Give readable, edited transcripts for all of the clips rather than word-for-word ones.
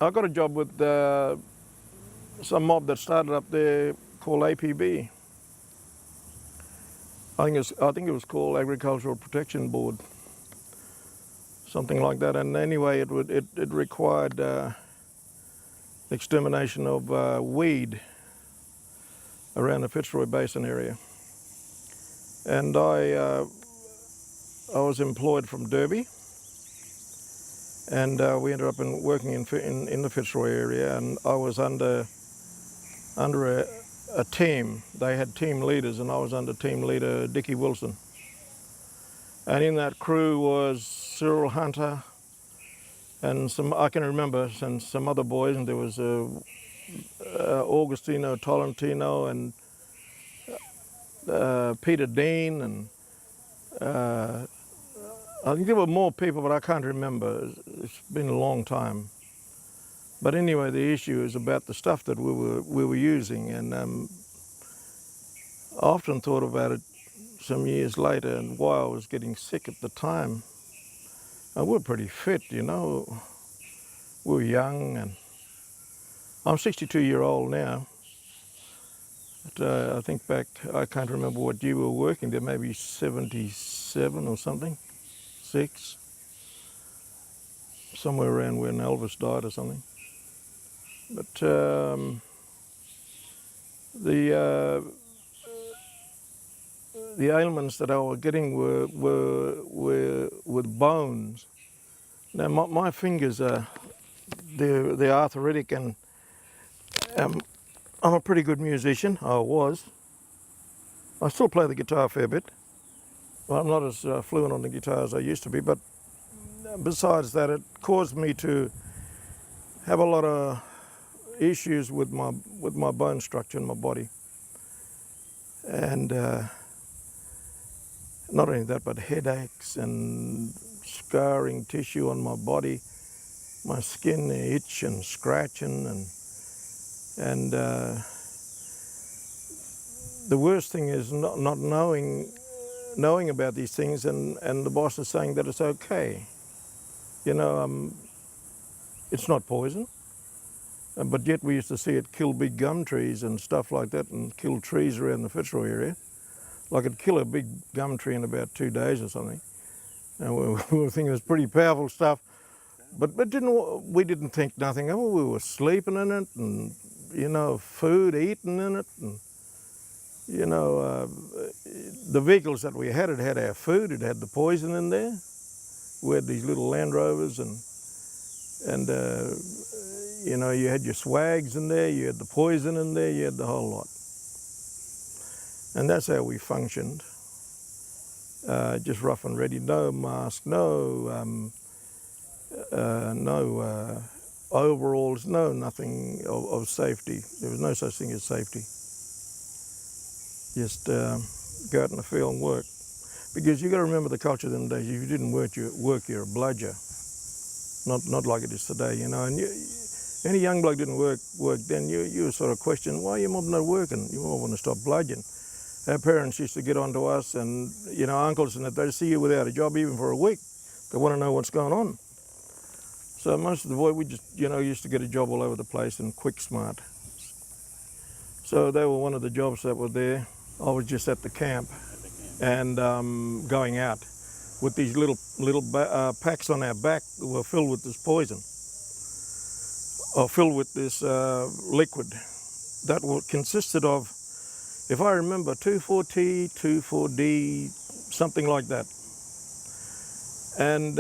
I got a job with some mob that started up there called APB. I think it was called Agricultural Protection Board, something like that. And anyway, it required extermination of weed around the Fitzroy Basin area. And I was employed from Derby, and we ended up working in the Fitzroy area, and I was under a team. They had team leaders, and I was under team leader Dickie Wilson. And in that crew was Cyril Hunter and I can remember, and some other boys, and there was Augustino Tolentino and Peter Dean, and I think there were more people, but I can't remember. It's been a long time. But anyway, the issue is about the stuff that we were using, and I often thought about it some years later and why I was getting sick at the time. And we're pretty fit, you know. We were young, and I'm 62-year-old now. But I think back, I can't remember what year we were working there, maybe 77 or something, 6, somewhere around when Elvis died or something. But the ailments that I was getting were with bones. Now my fingers are they're arthritic, and I'm a pretty good musician. I was. I still play the guitar a fair bit. Well, I'm not as fluent on the guitar as I used to be, but besides that, it caused me to have a lot of issues with my bone structure in my body. And not only that, but headaches and scarring tissue on my body, my skin itch and scratching, and the worst thing is not knowing about these things, and the boss is saying that it's okay. You know, it's not poison, but yet we used to see it kill big gum trees and stuff like that, and kill trees around the Fitzroy area. Like it'd kill a big gum tree in about 2 days or something. And we were thinking it was pretty powerful stuff, but we didn't think nothing of it. We were sleeping in it, and you know, food eaten in it, and you know, the vehicles that we had, it had our food, it had the poison in there. We had these little Land Rovers, and you know, you had your swags in there, you had the poison in there, you had the whole lot. And that's how we functioned. Just rough and ready, no mask, no overalls, nothing of safety. There was no such thing as safety. Just go out in the field and work. Because you got to remember the culture of them days. If you didn't work, you're a bludger. Not like it is today, you know. And any young bloke didn't work then, you were sort of questioning, why are your mob not working? You all want to stop bludgeoning. Our parents used to get on to us, and you know, uncles and that, they see you without a job even for a week. They want to know what's going on. So most of the boys, we just, you know, used to get a job all over the place and quick smart. So they were one of the jobs that were there. I was just at the camp and going out with these little packs on our back that were filled with this poison, or filled with this liquid that consisted of, if I remember, 2,4-T, 2,4-D, something like that. And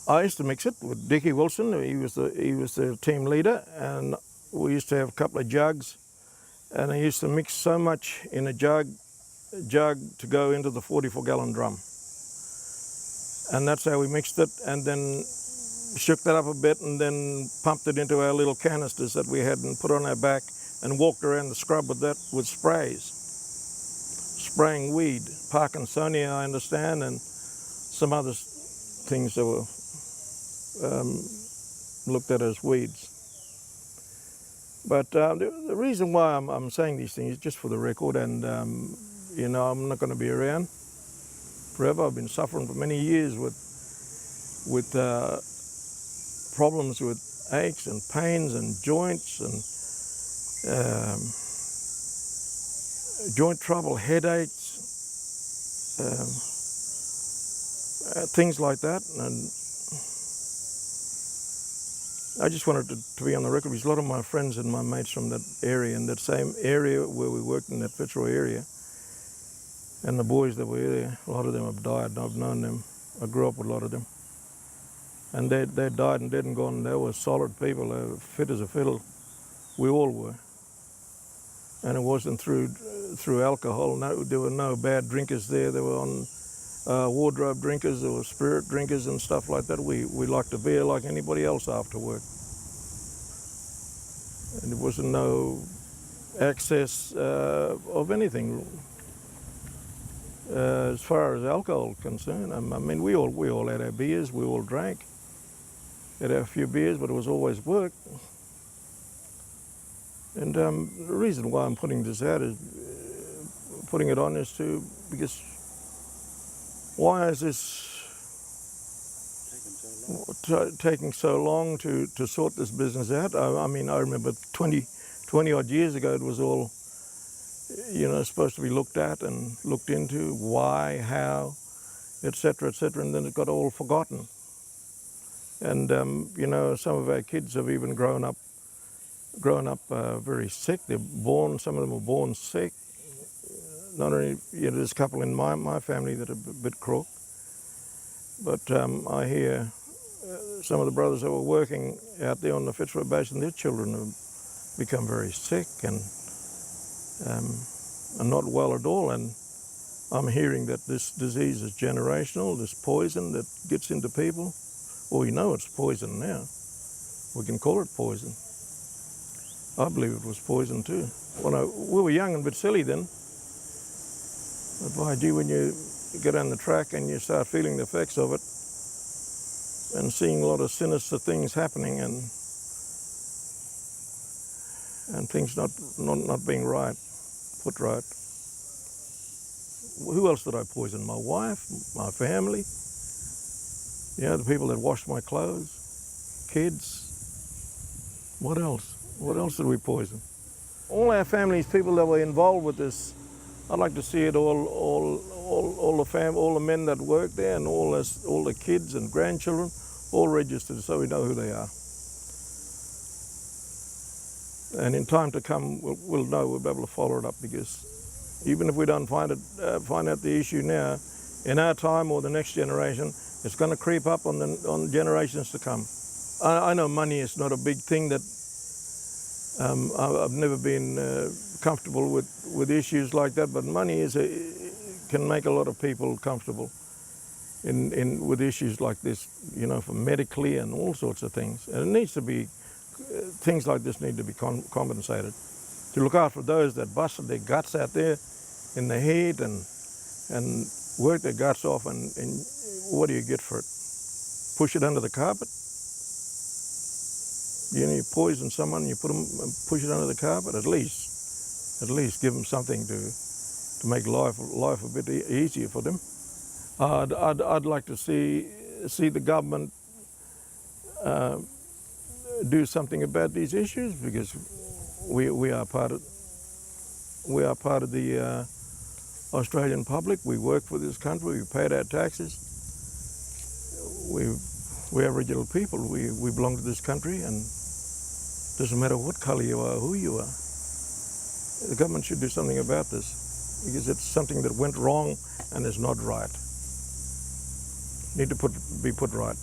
I used to mix it with Dickie Wilson. He was the team leader, and we used to have a couple of jugs, and I used to mix so much in a jug to go into the 44-gallon drum. And that's how we mixed it, and then shook that up a bit, and then pumped it into our little canisters that we had and put on our back, and walked around the scrub with that, with sprays, spraying weed, Parkinsonia, I understand, and some other things that were looked at as weeds. But the reason why I'm saying these things is just for the record, and you know, I'm not going to be around forever. I've been suffering for many years with problems with aches and pains and joints and joint trouble, headaches, things like that. And I just wanted to be on the record because a lot of my friends and my mates from that area, in that same area where we worked in that Fitzroy area, and the boys that were there, a lot of them have died. I've known them. I grew up with a lot of them. And they died and dead and gone. They were solid people. They were fit as a fiddle. We all were. And it wasn't through alcohol. No, there were no bad drinkers there. They were on wardrobe drinkers. There were spirit drinkers and stuff like that. We liked a beer like anybody else after work. And there wasn't no excess of anything as far as alcohol is concerned. I mean, we all had our beers. We all drank. Had a few beers, but it was always work. And the reason why I'm putting this out is, putting it on is because why is this taking so long to sort this business out? I mean, I remember 20 odd years ago it was all, supposed to be looked at and looked into, why, how, etc., and then it got all forgotten. And some of our kids have even grown up very sick. Some of them were born sick. Not only, there's a couple in my family that are a bit crook, but I hear some of the brothers that were working out there on the Fitzroy Basin, their children have become very sick and are not well at all. And I'm hearing that this disease is generational, this poison that gets into people. Well, we know it's poison now. We can call it poison. I believe it was poison too. We were young and a bit silly then. But by gee, when you get on the track and you start feeling the effects of it and seeing a lot of sinister things happening and things not being right, put right. Who else did I poison? My wife, my family, the people that washed my clothes, kids. What else? What else did we poison? All our families, people that were involved with this, I'd like to see it all the men that work there and all the kids and grandchildren, all registered so we know who they are. And in time to come, we'll know, we'll be able to follow it up, because even if we don't find out the issue now, in our time or the next generation, it's going to creep up on generations to come. I know money is not a big thing that I've never been comfortable with issues like that, but money can make a lot of people comfortable with issues like this, for medically and all sorts of things. And it needs to be, things like this need to be compensated. To look out for those that busted their guts out there in the heat and work their guts off, and what do you get for it? Push it under the carpet? You poison someone, you push it under the carpet. At least give them something to make life a bit easier for them. I'd like to see the government do something about these issues, because we are part of the Australian public. We work for this country. We paid our taxes. We're Aboriginal people. We belong to this country, and it doesn't matter what colour you are, who you are. The government should do something about this, because it's something that went wrong and is not right. Need to be put right.